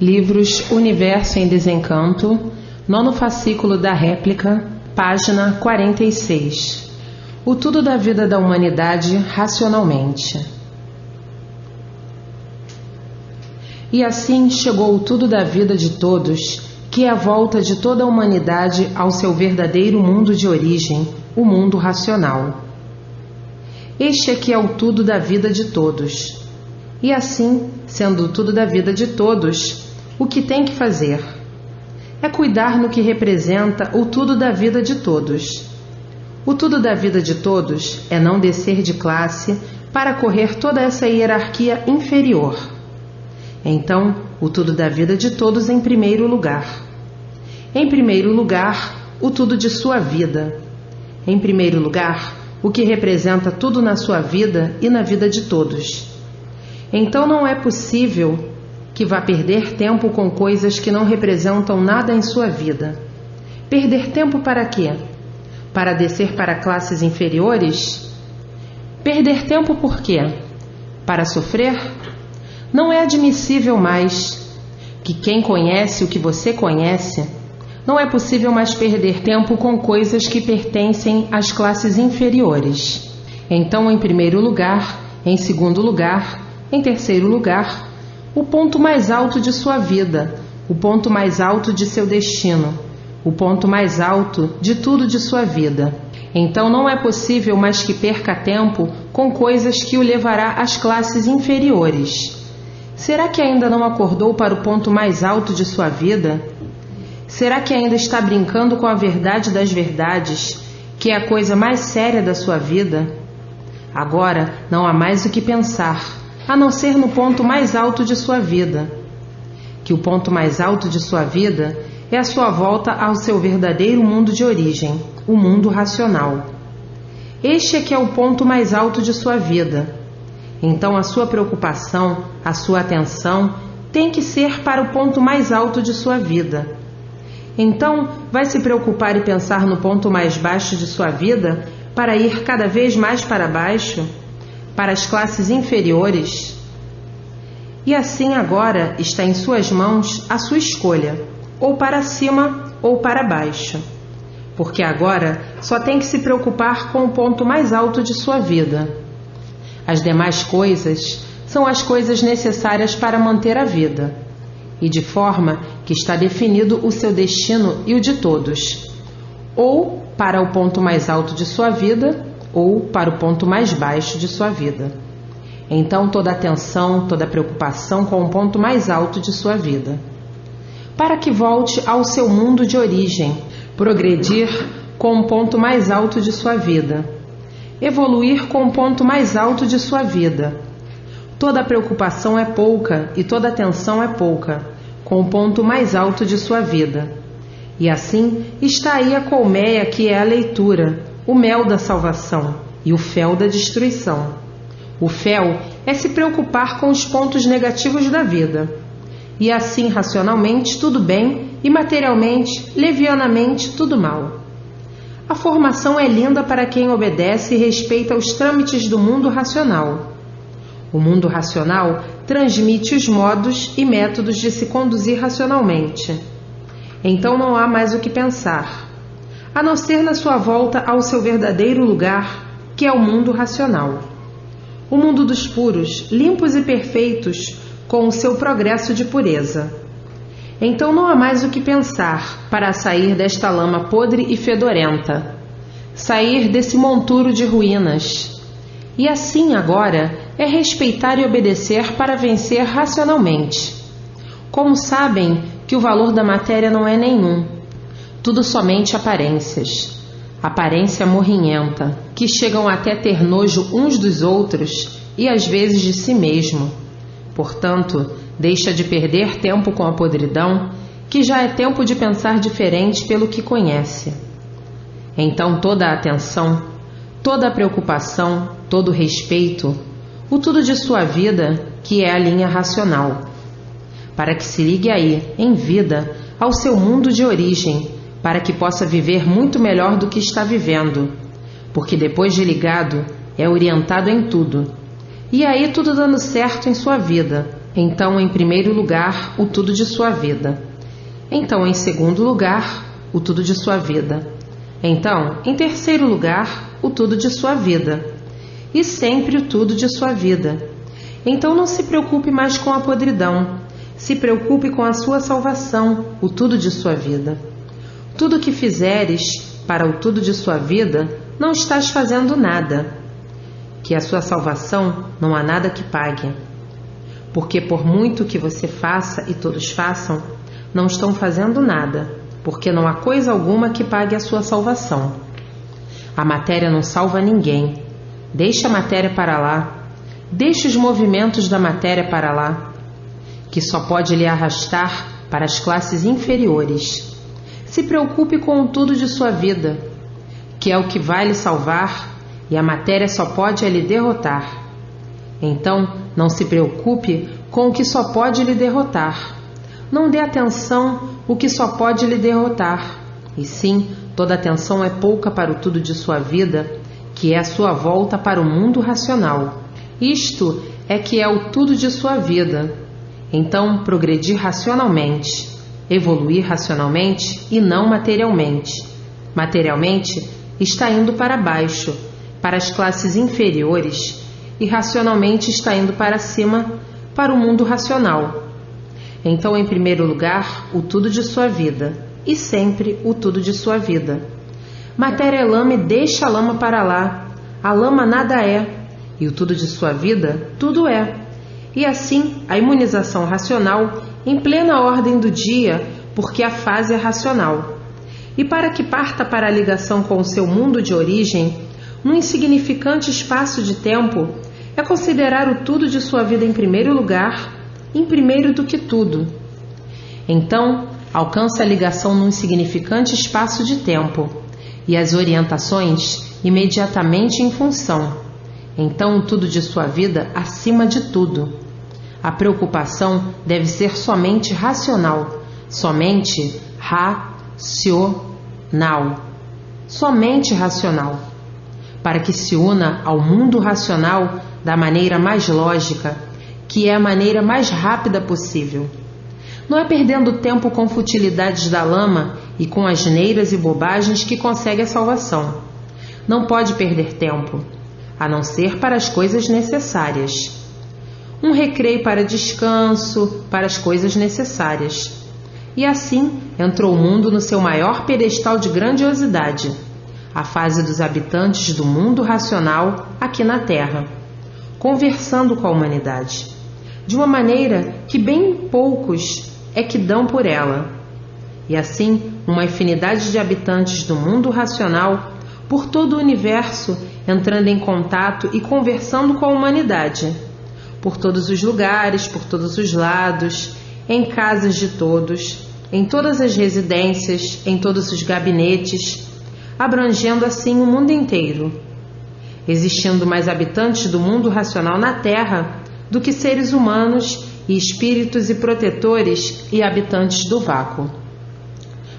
Livros Universo em Desencanto, nono fascículo da réplica, página 46. O tudo da vida da humanidade racionalmente. E assim chegou o tudo da vida de todos, que é a volta de toda a humanidade ao seu verdadeiro mundo de origem, o mundo racional. Este aqui é o tudo da vida de todos. E assim, sendo o tudo da vida de todos, o que tem que fazer? É cuidar no que representa o tudo da vida de todos. O tudo da vida de todos é não descer de classe para correr toda essa hierarquia inferior. Então, o tudo da vida de todos em primeiro lugar. Em primeiro lugar, o tudo de sua vida. Em primeiro lugar, o que representa tudo na sua vida e na vida de todos. Então não é possível que vá perder tempo com coisas que não representam nada em sua vida. Perder tempo para quê? Para descer para classes inferiores? Perder tempo por quê? Para sofrer? Não é admissível mais que quem conhece o que você conhece, não é possível mais perder tempo com coisas que pertencem às classes inferiores. Então, em primeiro lugar, em segundo lugar, em terceiro lugar, o ponto mais alto de sua vida, o ponto mais alto de seu destino, o ponto mais alto de tudo de sua vida. Então não é possível mais que perca tempo com coisas que o levará às classes inferiores. Será que ainda não acordou para o ponto mais alto de sua vida? Será que ainda está brincando com a verdade das verdades, que é a coisa mais séria da sua vida? Agora não há mais o que pensar, a não ser no ponto mais alto de sua vida. Que o ponto mais alto de sua vida é a sua volta ao seu verdadeiro mundo de origem, o mundo racional. Este é que é o ponto mais alto de sua vida. Então a sua preocupação, a sua atenção tem que ser para o ponto mais alto de sua vida. Então vai se preocupar e pensar no ponto mais baixo de sua vida para ir cada vez mais para baixo, para as classes inferiores? E assim agora está em suas mãos a sua escolha, ou para cima ou para baixo. Porque agora só tem que se preocupar com o ponto mais alto de sua vida. As demais coisas são as coisas necessárias para manter a vida, e de forma que está definido o seu destino e o de todos, ou para o ponto mais alto de sua vida, ou para o ponto mais baixo de sua vida. Então toda atenção, toda preocupação com o ponto mais alto de sua vida. Para que volte ao seu mundo de origem, progredir com o ponto mais alto de sua vida. Evoluir com o ponto mais alto de sua vida. Toda preocupação é pouca e toda atenção é pouca, com o ponto mais alto de sua vida. E assim está aí a colmeia que é a leitura, o mel da salvação e o fel da destruição. O fel é se preocupar com os pontos negativos da vida. E assim racionalmente tudo bem e materialmente, levianamente tudo mal. A formação é linda para quem obedece e respeita os trâmites do mundo racional. O mundo racional transmite os modos e métodos de se conduzir racionalmente. Então não há mais o que pensar, a não ser na sua volta ao seu verdadeiro lugar, que é o mundo racional. O mundo dos puros, limpos e perfeitos, com o seu progresso de pureza. Então não há mais o que pensar para sair desta lama podre e fedorenta, sair desse monturo de ruínas. E assim agora é respeitar e obedecer para vencer racionalmente. Como sabem que o valor da matéria não é nenhum, tudo somente aparências. Aparência morrinhenta, que chegam até ter nojo uns dos outros e às vezes de si mesmo. Portanto, deixa de perder tempo com a podridão, que já é tempo de pensar diferente pelo que conhece. Então toda a atenção, toda a preocupação, todo o respeito, o tudo de sua vida, que é a linha racional, para que se ligue aí, em vida, ao seu mundo de origem, para que possa viver muito melhor do que está vivendo, porque depois de ligado, é orientado em tudo. E aí tudo dando certo em sua vida, Então, em primeiro lugar, o tudo de sua vida. Então, em segundo lugar, o tudo de sua vida. Então, em terceiro lugar, o tudo de sua vida. E sempre o tudo de sua vida. Então não se preocupe mais com a podridão. Se preocupe com a sua salvação, o tudo de sua vida. Tudo que fizeres para o tudo de sua vida, não estás fazendo nada. Que a sua salvação não há nada que pague. Porque por muito que você faça e todos façam, não estão fazendo nada, porque não há coisa alguma que pague a sua salvação. A matéria não salva ninguém. Deixe a matéria para lá. Deixe os movimentos da matéria para lá, que só pode lhe arrastar para as classes inferiores. Se preocupe com o tudo de sua vida, que é o que vai lhe salvar, e a matéria só pode lhe derrotar. Então, não se preocupe com o que só pode lhe derrotar. Não dê atenção ao que só pode lhe derrotar. E sim, toda atenção é pouca para o tudo de sua vida, que é a sua volta para o mundo racional. Isto é que é o tudo de sua vida. Então, progredir racionalmente, evoluir racionalmente e não materialmente. Materialmente está indo para baixo, para as classes inferiores, e racionalmente está indo para cima, para o mundo racional. Então, em primeiro lugar, o tudo de sua vida, e sempre o tudo de sua vida. Matéria é lama e deixa a lama para lá. A lama nada é. E o tudo de sua vida, tudo é. E assim, a imunização racional em plena ordem do dia, porque a fase é racional. E para que parta para a ligação com o seu mundo de origem, num insignificante espaço de tempo, é considerar o tudo de sua vida em primeiro lugar, em primeiro do que tudo. Então, alcança a ligação num insignificante espaço de tempo, e as orientações imediatamente em função. Então, o tudo de sua vida acima de tudo. A preocupação deve ser somente racional, somente racional, somente racional, para que se una ao mundo racional da maneira mais lógica, que é a maneira mais rápida possível. Não é perdendo tempo com futilidades da lama e com asneiras e bobagens que consegue a salvação. Não pode perder tempo, a não ser para as coisas necessárias. Um recreio para descanso, para as coisas necessárias. E assim entrou o mundo no seu maior pedestal de grandiosidade, a fase dos habitantes do mundo racional aqui na Terra, conversando com a humanidade, de uma maneira que bem poucos é que dão por ela. E assim, uma infinidade de habitantes do mundo racional, por todo o universo, entrando em contato e conversando com a humanidade, por todos os lugares, por todos os lados, em casas de todos, em todas as residências, em todos os gabinetes, abrangendo assim o mundo inteiro, existindo mais habitantes do mundo racional na Terra do que seres humanos e espíritos e protetores e habitantes do vácuo.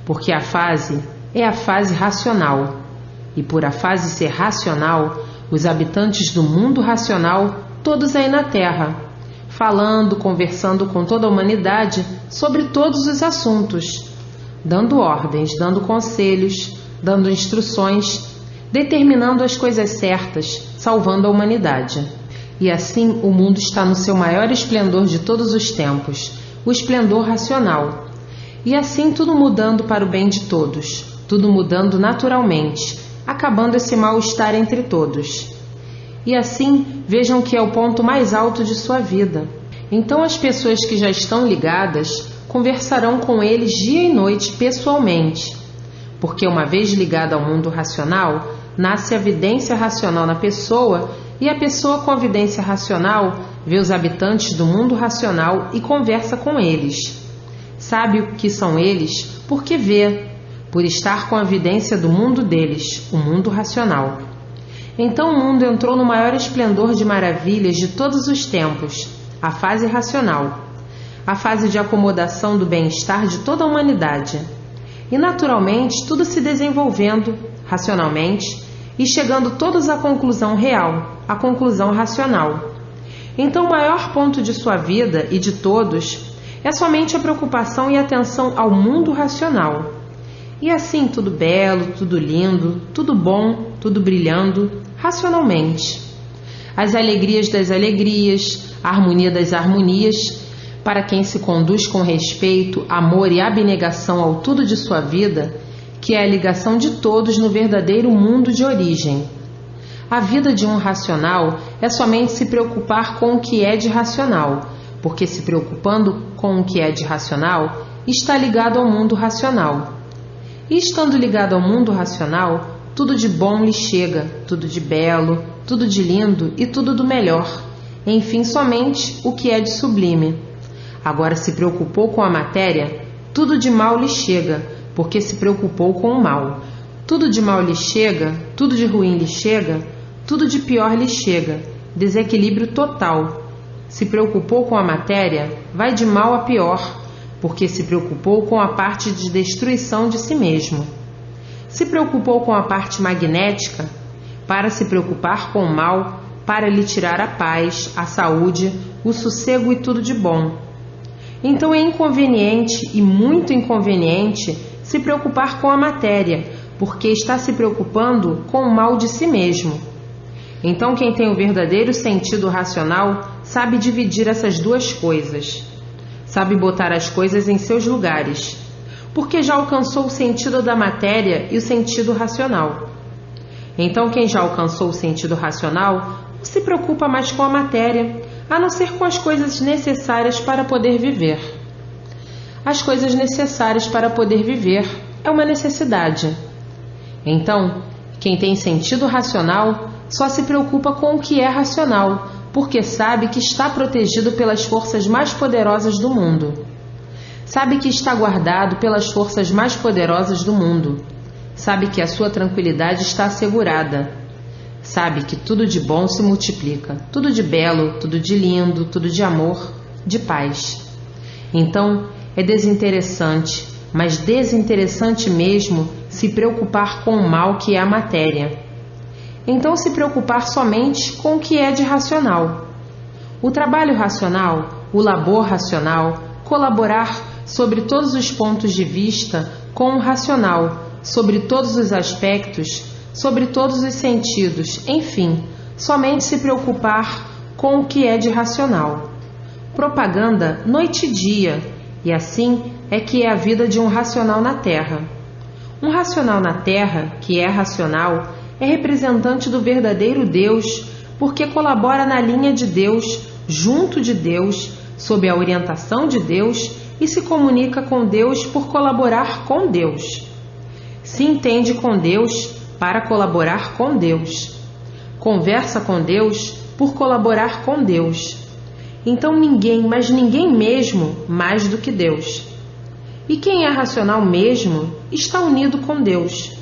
Porque a fase é a fase racional, e por a fase ser racional, os habitantes do mundo racional, todos aí na Terra, falando, conversando com toda a humanidade sobre todos os assuntos, dando ordens, dando conselhos, dando instruções, determinando as coisas certas, salvando a humanidade. E assim o mundo está no seu maior esplendor de todos os tempos, o esplendor racional. E assim tudo mudando para o bem de todos, tudo mudando naturalmente, acabando esse mal-estar entre todos. E assim vejam que é o ponto mais alto de sua vida. Então as pessoas que já estão ligadas conversarão com eles dia e noite pessoalmente, porque uma vez ligada ao mundo racional, nasce a vidência racional na pessoa, e a pessoa com a vidência racional vê os habitantes do mundo racional e conversa com eles. Sabe o que são eles porque vê, por estar com a vidência do mundo deles, o mundo racional. Então o mundo entrou no maior esplendor de maravilhas de todos os tempos, a fase racional, a fase de acomodação do bem-estar de toda a humanidade. E naturalmente tudo se desenvolvendo racionalmente e chegando todos à conclusão real, à conclusão racional. Então o maior ponto de sua vida e de todos é somente a preocupação e atenção ao mundo racional. E assim tudo belo, tudo lindo, tudo bom, tudo brilhando, racionalmente. As alegrias das alegrias, a harmonia das harmonias, para quem se conduz com respeito, amor e abnegação ao tudo de sua vida, que é a ligação de todos no verdadeiro mundo de origem. A vida de um racional é somente se preocupar com o que é de racional, porque se preocupando com o que é de racional, está ligado ao mundo racional. E estando ligado ao mundo racional, tudo de bom lhe chega, tudo de belo, tudo de lindo e tudo do melhor, enfim, somente o que é de sublime. Agora se preocupou com a matéria, tudo de mal lhe chega, porque se preocupou com o mal. Tudo de mal lhe chega, tudo de ruim lhe chega, tudo de pior lhe chega, desequilíbrio total. Se preocupou com a matéria, vai de mal a pior, porque se preocupou com a parte de destruição de si mesmo. Se preocupou com a parte magnética, para se preocupar com o mal, para lhe tirar a paz, a saúde, o sossego e tudo de bom. Então é inconveniente e muito inconveniente se preocupar com a matéria, porque está se preocupando com o mal de si mesmo. Então quem tem o verdadeiro sentido racional sabe dividir essas duas coisas. Sabe botar as coisas em seus lugares, porque já alcançou o sentido da matéria e o sentido racional. Então quem já alcançou o sentido racional não se preocupa mais com a matéria, a não ser com as coisas necessárias para poder viver. As coisas necessárias para poder viver é uma necessidade. Então, quem tem sentido racional só se preocupa com o que é racional, porque sabe que está protegido pelas forças mais poderosas do mundo. Sabe que está guardado pelas forças mais poderosas do mundo. Sabe que a sua tranquilidade está assegurada. Sabe que tudo de bom se multiplica, tudo de belo, tudo de lindo, tudo de amor, de paz. Então, é desinteressante, mas desinteressante mesmo, se preocupar com o mal que é a matéria. Então se preocupar somente com o que é de racional. O trabalho racional, o labor racional, colaborar sobre todos os pontos de vista com o racional, sobre todos os aspectos, sobre todos os sentidos, enfim, somente se preocupar com o que é de racional. Propaganda noite e dia, e assim é que é a vida de um racional na Terra. Um racional na Terra, que é racional, é representante do verdadeiro Deus, porque colabora na linha de Deus, junto de Deus, sob a orientação de Deus e se comunica com Deus por colaborar com Deus. Se entende com Deus para colaborar com Deus. Conversa com Deus por colaborar com Deus. Então ninguém, mas ninguém mesmo, mais do que Deus. E quem é racional mesmo está unido com Deus.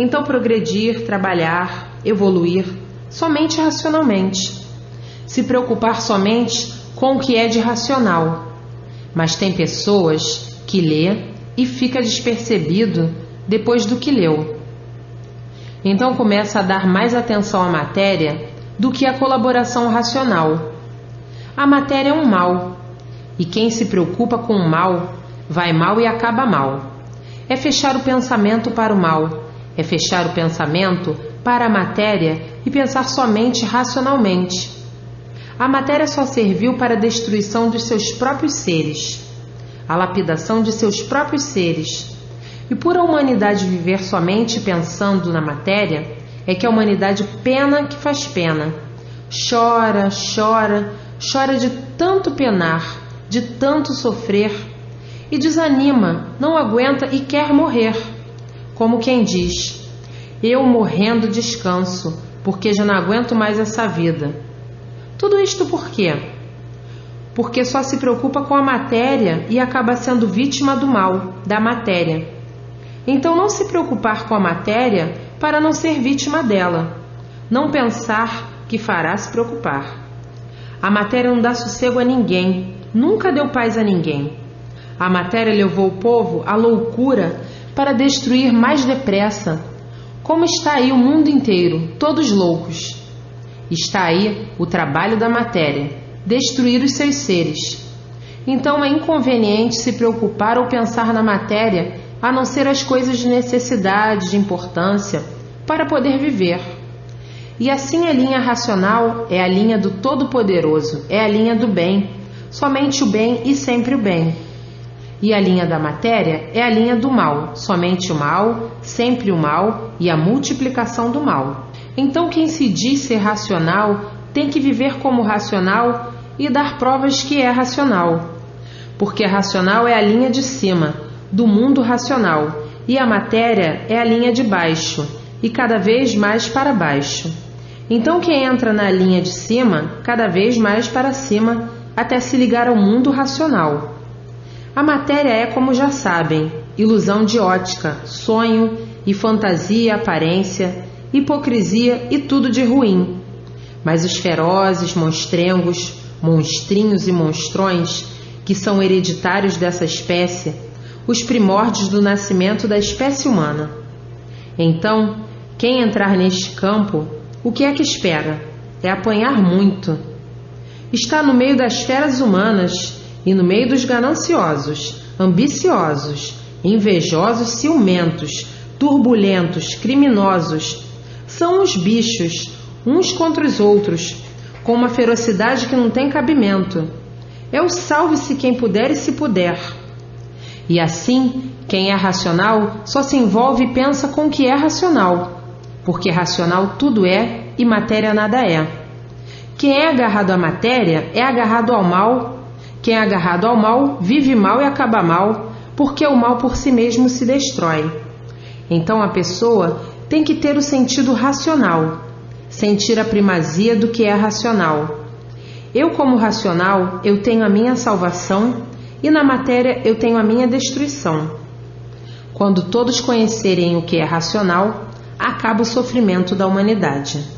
Então progredir, trabalhar, evoluir, somente racionalmente. Se preocupar somente com o que é de racional. Mas tem pessoas que lê e fica despercebido depois do que leu. Então começa a dar mais atenção à matéria do que à colaboração racional. A matéria é um mal, e quem se preocupa com o mal, vai mal e acaba mal. É fechar o pensamento para o mal, é fechar o pensamento para a matéria e pensar somente racionalmente. A matéria só serviu para a destruição dos seus próprios seres, a lapidação de seus próprios seres. E por a humanidade viver somente pensando na matéria, é que a humanidade pena que faz pena. Chora, chora, chora de tanto penar, de tanto sofrer, e desanima, não aguenta e quer morrer. Como quem diz, eu morrendo descanso, porque já não aguento mais essa vida. Tudo isto por quê? Porque só se preocupa com a matéria e acaba sendo vítima do mal, da matéria. Então não se preocupar com a matéria para não ser vítima dela. Não pensar que fará se preocupar. A matéria não dá sossego a ninguém, nunca deu paz a ninguém. A matéria levou o povo à loucura para destruir mais depressa. Como está aí o mundo inteiro, todos loucos. Está aí o trabalho da matéria, destruir os seus seres. Então é inconveniente se preocupar ou pensar na matéria, a não ser as coisas de necessidade, de importância, para poder viver. E assim a linha racional é a linha do Todo-Poderoso, é a linha do bem, somente o bem e sempre o bem. E a linha da matéria é a linha do mal, somente o mal, sempre o mal e a multiplicação do mal. Então quem se diz ser racional tem que viver como racional e dar provas que é racional. Porque racional é a linha de cima, do mundo racional, e a matéria é a linha de baixo, e cada vez mais para baixo. Então quem entra na linha de cima, cada vez mais para cima, até se ligar ao mundo racional. A matéria é, como já sabem, ilusão de ótica, sonho e fantasia, aparência, hipocrisia e tudo de ruim. Mas os ferozes, monstrengos, monstrinhos e monstrões, que são hereditários dessa espécie, os primórdios do nascimento da espécie humana. Então, quem entrar neste campo, o que é que espera? É apanhar muito. Está no meio das feras humanas e no meio dos gananciosos, ambiciosos, invejosos, ciumentos, turbulentos, criminosos. São os bichos, uns contra os outros, com uma ferocidade que não tem cabimento. É o salve-se quem puder e se puder. E assim, quem é racional só se envolve e pensa com o que é racional, porque racional tudo é e matéria nada é. Quem é agarrado à matéria é agarrado ao mal. Quem é agarrado ao mal vive mal e acaba mal, porque o mal por si mesmo se destrói. Então a pessoa tem que ter o sentido racional, sentir a primazia do que é racional. Eu, como racional, eu tenho a minha salvação e na matéria eu tenho a minha destruição. Quando todos conhecerem o que é racional, acaba o sofrimento da humanidade.